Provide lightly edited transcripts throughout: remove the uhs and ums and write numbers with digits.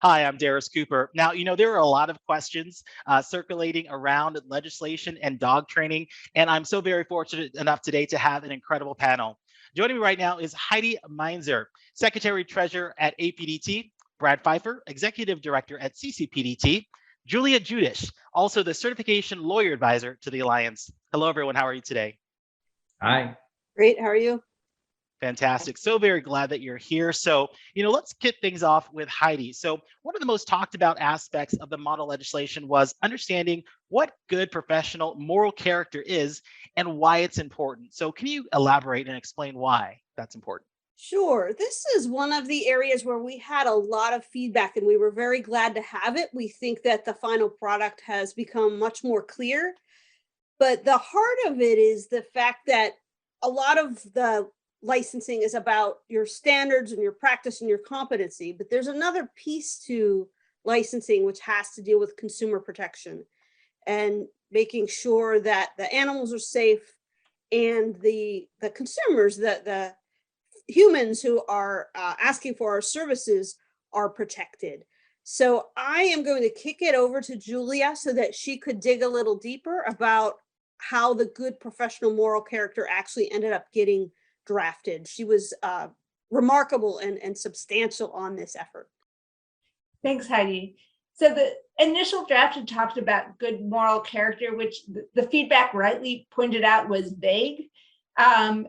Hi, I'm Darius Cooper. Now, there are a lot of questions circulating around legislation and dog training, and I'm so very fortunate enough today to have an incredible panel. Joining me right now is Heidi Meinzer, Secretary Treasurer at APDT, Brad Pfeiffer, Executive Director at CCPDT, Julia Judish, also the Certification Lawyer Advisor to the Alliance. Hello, everyone. How are you today? Hi. Great. How are you? Fantastic. So very glad that you're here. So, let's kick things off with Heidi. So, one of the most talked about aspects of the model legislation was understanding what good professional moral character is and why it's important. So, can you elaborate and explain why that's important? Sure. This is one of the areas where we had a lot of feedback and we were very glad to have it. We think that the final product has become much more clear. But the heart of it is the fact that a lot of the licensing is about your standards and your practice and your competency. But there's another piece to licensing which has to deal with consumer protection and making sure that the animals are safe and the consumers, the humans who are asking for our services are protected. So I am going to kick it over to Julia so that she could dig a little deeper about how the good professional moral character actually ended up getting drafted. She was remarkable and substantial on this effort. Thanks, Heidi. So the initial draft had talked about good moral character, which the feedback rightly pointed out was vague. And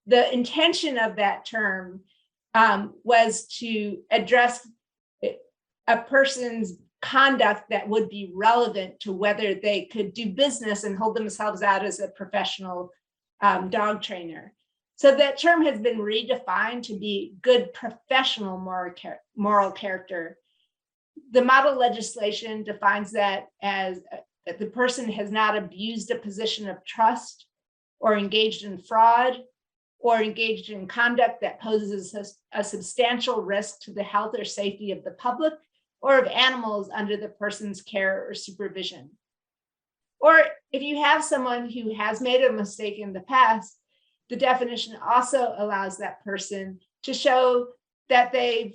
the intention of that term was to address a person's conduct that would be relevant to whether they could do business and hold themselves out as a professional dog trainer. So that term has been redefined to be good professional moral character. The model legislation defines that as that the person has not abused a position of trust or engaged in fraud or engaged in conduct that poses a substantial risk to the health or safety of the public or of animals under the person's care or supervision. Or if you have someone who has made a mistake in the past, the definition also allows that person to show that they've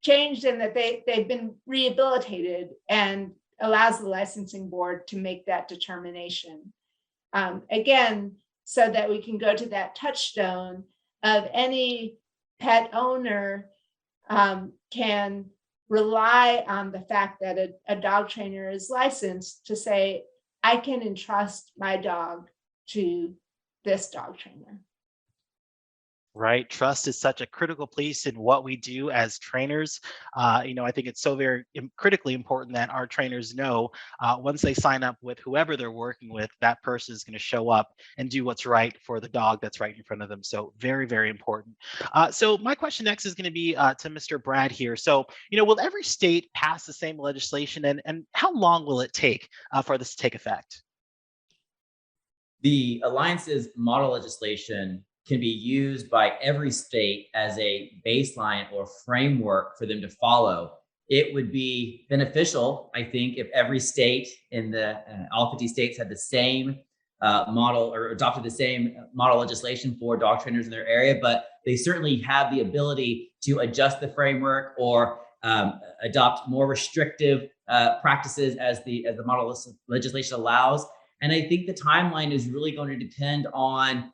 changed and that they've been rehabilitated and allows the licensing board to make that determination. Again, so that we can go to that touchstone of any pet owner can rely on the fact that a dog trainer is licensed to say, I can entrust my dog to this dog trainer. Right. Trust is such a critical piece in what we do as trainers. I think it's so very critically important that our trainers know once they sign up with whoever they're working with, that person is going to show up and do what's right for the dog that's right in front of them. So very, very important. So my question next is going to be to Mr. Brad here. So, will every state pass the same legislation and how long will it take for this to take effect? The Alliance's model legislation can be used by every state as a baseline or framework for them to follow. It would be beneficial, I think, if every state in the all 50 states had the same model or adopted the same model legislation for dog trainers in their area, but they certainly have the ability to adjust the framework or adopt more restrictive practices as the model legislation allows. And I think the timeline is really going to depend on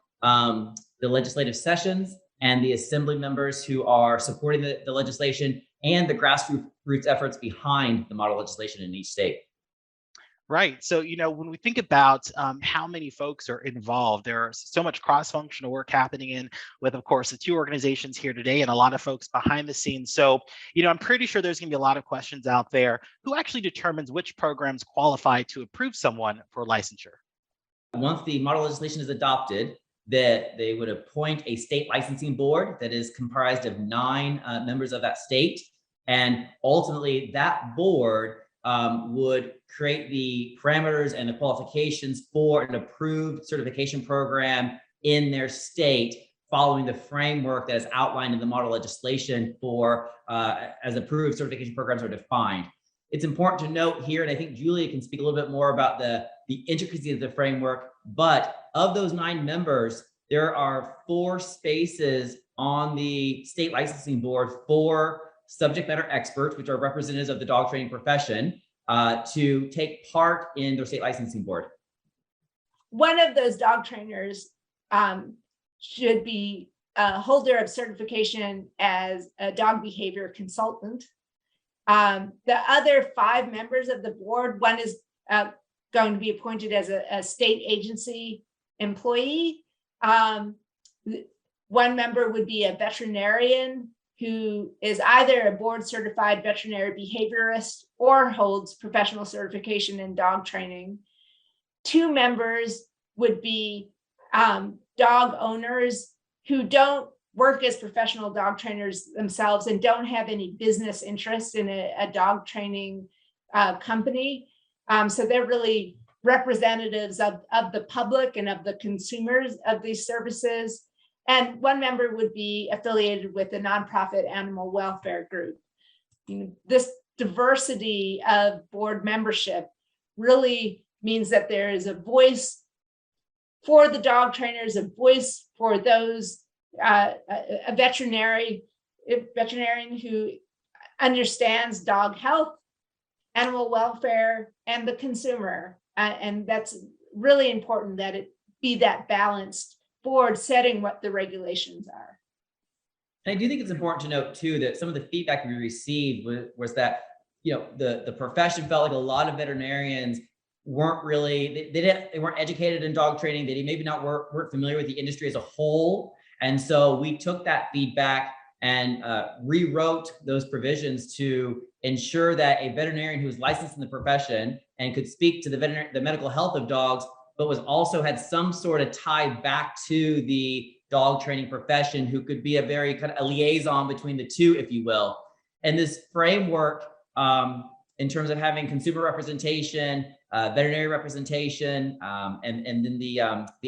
the legislative sessions and the assembly members who are supporting the legislation and the grassroots efforts behind the model legislation in each state. Right. So, when we think about how many folks are involved, there's so much cross-functional work happening with, of course, the two organizations here today and a lot of folks behind the scenes. So, I'm pretty sure there's going to be a lot of questions out there. Who actually determines which programs qualify to approve someone for licensure? Once the model legislation is adopted, that they would appoint a state licensing board that is comprised of 9 members of that state. And ultimately, that board would create the parameters and the qualifications for an approved certification program in their state, following the framework that is outlined in the model legislation for as approved certification programs are defined. It's important to note here, and I think Julia can speak a little bit more about the intricacies of the framework, but of those 9 members, there are 4 spaces on the state licensing board for subject matter experts, which are representatives of the dog training profession, to take part in their state licensing board. One of those dog trainers should be a holder of certification as a dog behavior consultant. The other 5 members of the board, one is going to be appointed as a state agency employee. One member would be a veterinarian who is either a board certified veterinary behaviorist or holds professional certification in dog training. 2 members would be dog owners who don't work as professional dog trainers themselves and don't have any business interest in a dog training company. So they're really representatives of the public and of the consumers of these services. And 1 member would be affiliated with a nonprofit animal welfare group. This diversity of board membership really means that there is a voice for the dog trainers, a voice for those, a veterinarian who understands dog health, animal welfare, and the consumer. And that's really important that it be that balanced board setting what the regulations are. And I do think it's important to note too that some of the feedback we received was that, you know, the profession felt like a lot of veterinarians weren't really, they weren't educated in dog training. They maybe weren't familiar with the industry as a whole. And so we took that feedback and rewrote those provisions to ensure that a veterinarian who was licensed in the profession and could speak to the medical health of dogs, but also had some sort of tie back to the dog training profession, who could be a very kind of a liaison between the two, if you will. And this framework, in terms of having consumer representation, veterinary representation, and then the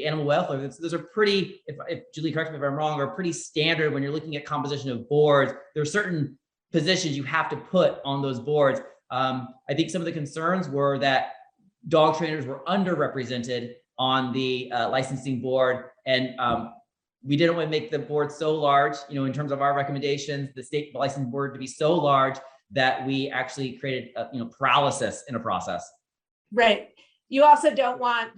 animal welfare, those are pretty, if Julie correct me if I'm wrong, are pretty standard when you're looking at composition of boards. There are certain positions you have to put on those boards. I think some of the concerns were that dog trainers were underrepresented on the licensing board, and we didn't want to make the board so large, you know, in terms of our recommendations, the state licensing board to be so large that we actually created, paralysis in a process. Right. You also don't want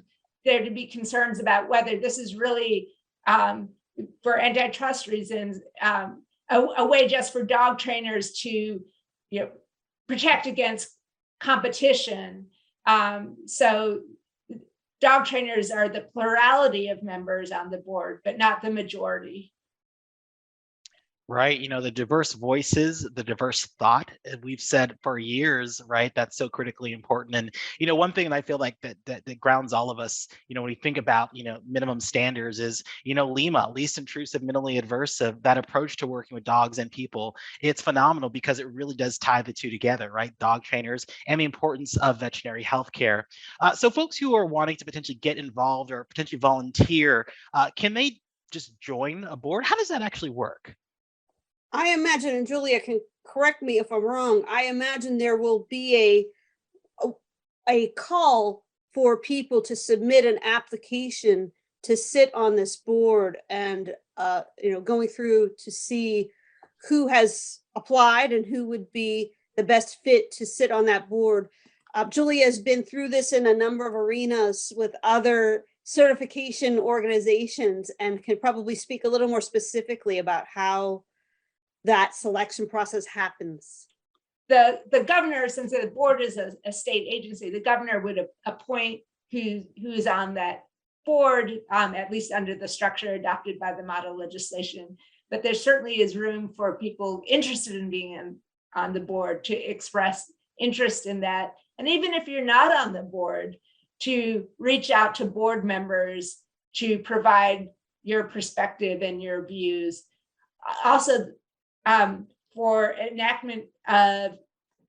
there to be concerns about whether this is really, for antitrust reasons, a way just for dog trainers to, protect against competition. So dog trainers are the plurality of members on the board, but not the majority. Right. The diverse voices, the diverse thought, we've said for years, right? That's so critically important. And, one thing that I feel like that grounds all of us, when we think about, minimum standards is, LIMA, least intrusive, minimally aversive, that approach to working with dogs and people, it's phenomenal because it really does tie the two together, right? Dog trainers and the importance of veterinary healthcare. So folks who are wanting to potentially get involved or potentially volunteer, can they just join a board? How does that actually work? I imagine, and Julia can correct me if I'm wrong, I imagine there will be a call for people to submit an application to sit on this board, and going through to see who has applied and who would be the best fit to sit on that board. Julia has been through this in a number of arenas with other certification organizations and can probably speak a little more specifically about how that selection process happens. The governor, since the board is a state agency, the governor would appoint who's on that board, at least under the structure adopted by the model legislation. But there certainly is room for people interested in being on the board to express interest in that. And even if you're not on the board, to reach out to board members to provide your perspective and your views. Also, for enactment of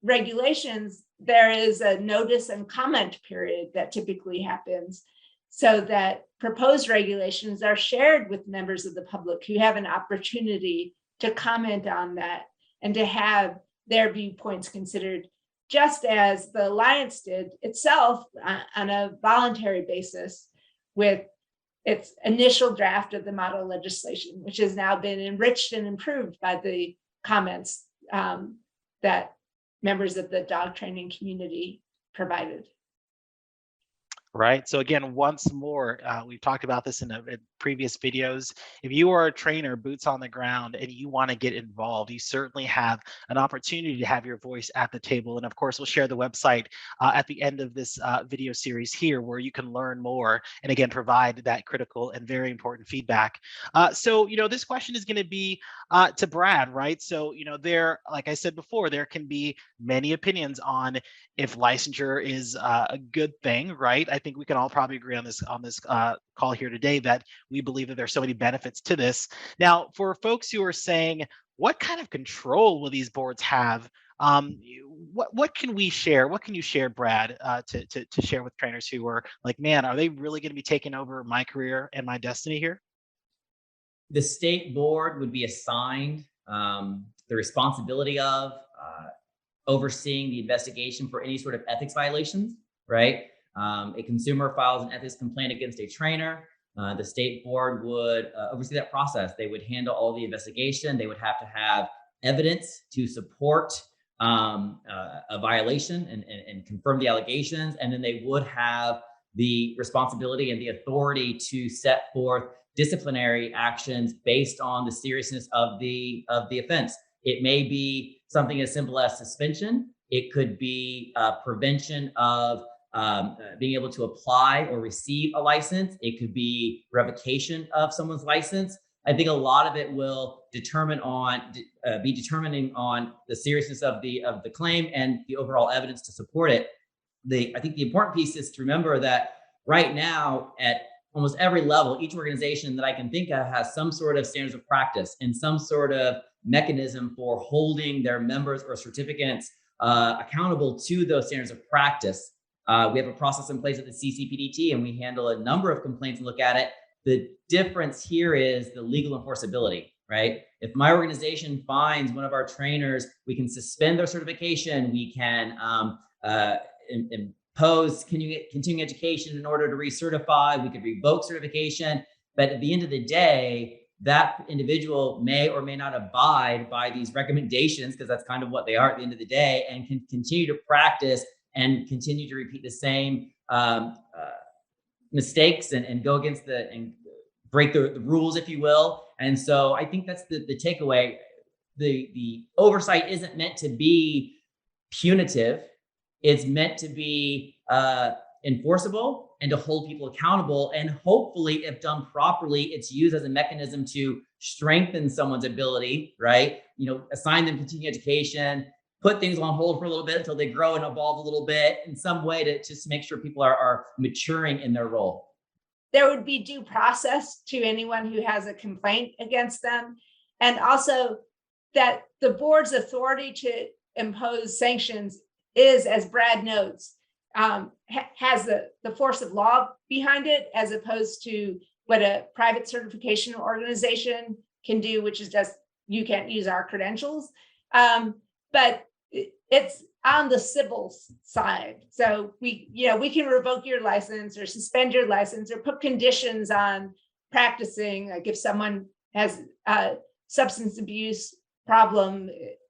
regulations, there is a notice and comment period that typically happens so that proposed regulations are shared with members of the public who have an opportunity to comment on that and to have their viewpoints considered, just as the Alliance did itself on a voluntary basis with its initial draft of the model legislation, which has now been enriched and improved by the comments that members of the dog training community provided. Right. So again, once more, we've talked about this in previous videos. If you are a trainer, boots on the ground, and you want to get involved, you certainly have an opportunity to have your voice at the table. And of course, we'll share the website at the end of this video series here, where you can learn more and again, provide that critical and very important feedback. So, this question is going to be to Brad, right? So, there, like I said before, there can be many opinions on if licensure is a good thing, right? I think we can all probably agree on this call here today that we believe that there's so many benefits to this. Now, for folks who are saying, what kind of control will these boards have? What can we share? What can you share, Brad, to share with trainers who are like, man, are they really going to be taking over my career and my destiny here? The state board would be assigned the responsibility of overseeing the investigation for any sort of ethics violations, right? A consumer files an ethics complaint against a trainer. The state board would oversee that process. They would handle all the investigation. They would have to have evidence to support a violation and confirm the allegations. And then they would have the responsibility and the authority to set forth disciplinary actions based on the seriousness of the offense. It may be something as simple as suspension. It could be prevention of being able to apply or receive a license. It could be revocation of someone's license. I think a lot of it will be determining on the seriousness of the claim and the overall evidence to support it. I think the important piece is to remember that right now at almost every level, each organization that I can think of has some sort of standards of practice and some sort of mechanism for holding their members or certificates accountable to those standards of practice. We have a process in place at the CCPDT, and we handle a number of complaints and look at it. The difference here is the legal enforceability, right? If my organization finds one of our trainers, we can suspend their certification. We can impose continuing education in order to recertify. We could revoke certification. But at the end of the day, that individual may or may not abide by these recommendations, because that's kind of what they are at the end of the day, and can continue to practice and continue to repeat the same mistakes and go against and break the rules, if you will. And so I think that's the takeaway. The oversight isn't meant to be punitive. It's meant to be enforceable and to hold people accountable. And hopefully, if done properly, it's used as a mechanism to strengthen someone's ability, right? Assign them continuing education, put things on hold for a little bit until they grow and evolve a little bit in some way to just make sure people are maturing in their role. There would be due process to anyone who has a complaint against them. And also that the board's authority to impose sanctions is, as Brad notes, has the force of law behind it, as opposed to what a private certification organization can do, which is just, you can't use our credentials. But it's on the civil side. So we can revoke your license or suspend your license or put conditions on practicing. Like if someone has a substance abuse problem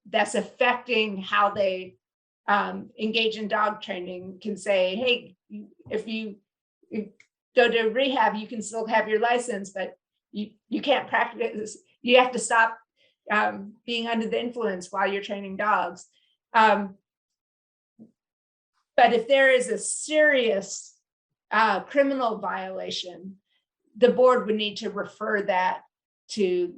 that's affecting how they engage in dog training, can say, hey, if you go to rehab, you can still have your license, but you can't practice. You have to stop being under the influence while you're training dogs. But if there is a serious criminal violation, the board would need to refer that to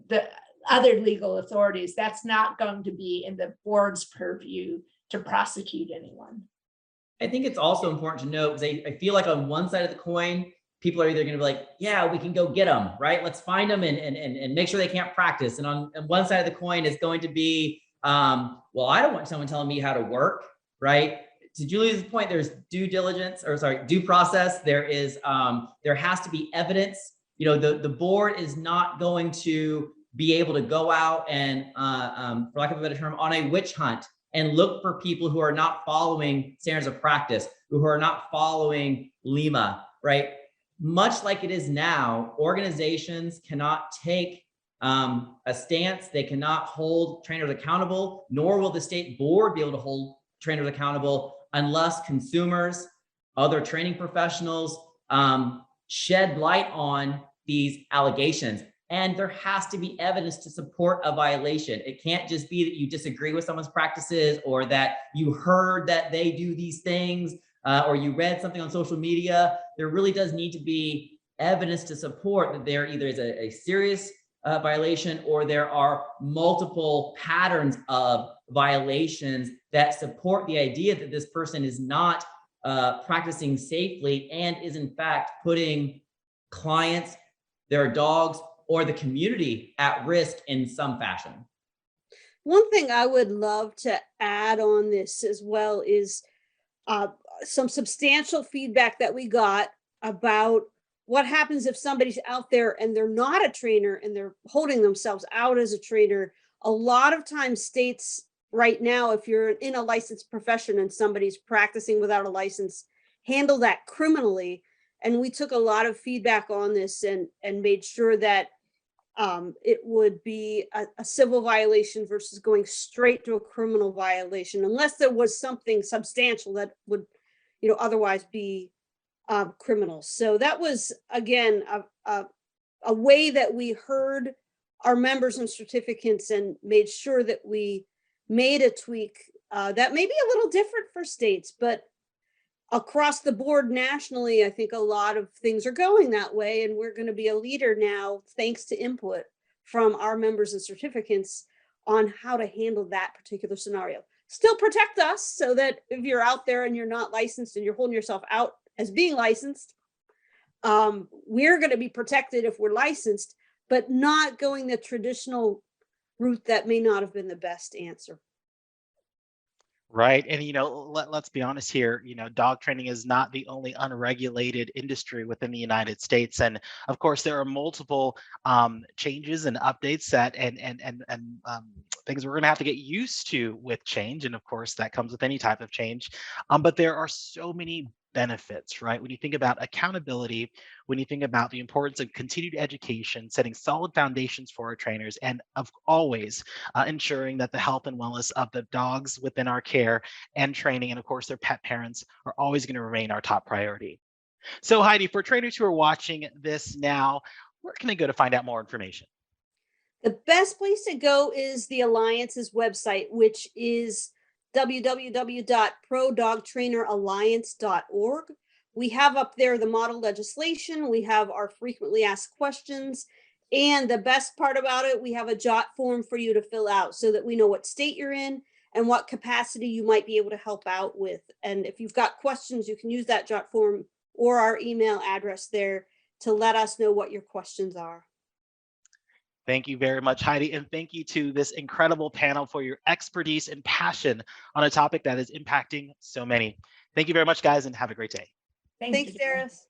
the other legal authorities. That's not going to be in the board's purview to prosecute anyone. I think it's also important to note, because I feel like on one side of the coin, people are either going to be like, yeah, we can go get them, right? Let's find them and make sure they can't practice. And on one side of the coin is going to be, well, I don't want someone telling me how to work, right? To Julie's point, there's due process. There has to be evidence. The board is not going to be able to go out and, for lack of a better term, on a witch hunt and look for people who are not following standards of practice, who are not following LEMA, right? Much like it is now, organizations cannot take a stance. They cannot hold trainers accountable, nor will the state board be able to hold trainers accountable unless consumers, other training professionals, shed light on these allegations. And there has to be evidence to support a violation. It can't just be that you disagree with someone's practices, or that you heard that they do these things, or you read something on social media. There really does need to be evidence to support that there either is a serious violation, or there are multiple patterns of violations that support the idea that this person is not practicing safely and is in fact putting clients, their dogs, or the community at risk in some fashion. One thing I would love to add on this as well is some substantial feedback that we got about what happens if somebody's out there and they're not a trainer and they're holding themselves out as a trainer. A lot of times states right now, if you're in a licensed profession and somebody's practicing without a license, handle that criminally. And we took a lot of feedback on this and made sure that it would be a civil violation versus going straight to a criminal violation, unless there was something substantial that would, otherwise be criminal. So that was, again, a way that we heard our members and certificates and made sure that we made a tweak that may be a little different for states, but across the board nationally, I think a lot of things are going that way, and we're going to be a leader now, thanks to input from our members and certificates on how to handle that particular scenario. Still protect us, so that if you're out there and you're not licensed and you're holding yourself out as being licensed, we're going to be protected if we're licensed, but not going the traditional route that may not have been the best answer. Right. And, let's be honest here, dog training is not the only unregulated industry within the United States. And of course, there are multiple changes and updates that things we're going to have to get used to with change. And of course, that comes with any type of change. But there are so many benefits, right? When you think about accountability, when you think about the importance of continued education, setting solid foundations for our trainers, and of always ensuring that the health and wellness of the dogs within our care and training, and of course their pet parents, are always going to remain our top priority. So Heidi, for trainers who are watching this now, where can they go to find out more information? The best place to go is the Alliance's website, which is www.prodogtraineralliance.org. We have up there the model legislation, we have our frequently asked questions, and the best part about it, we have a jot form for you to fill out so that we know what state you're in and what capacity you might be able to help out with. And if you've got questions, you can use that jot form or our email address there to let us know what your questions are. Thank you very much, Heidi. And thank you to this incredible panel for your expertise and passion on a topic that is impacting so many. Thank you very much, guys, and have a great day. Thanks, Darius.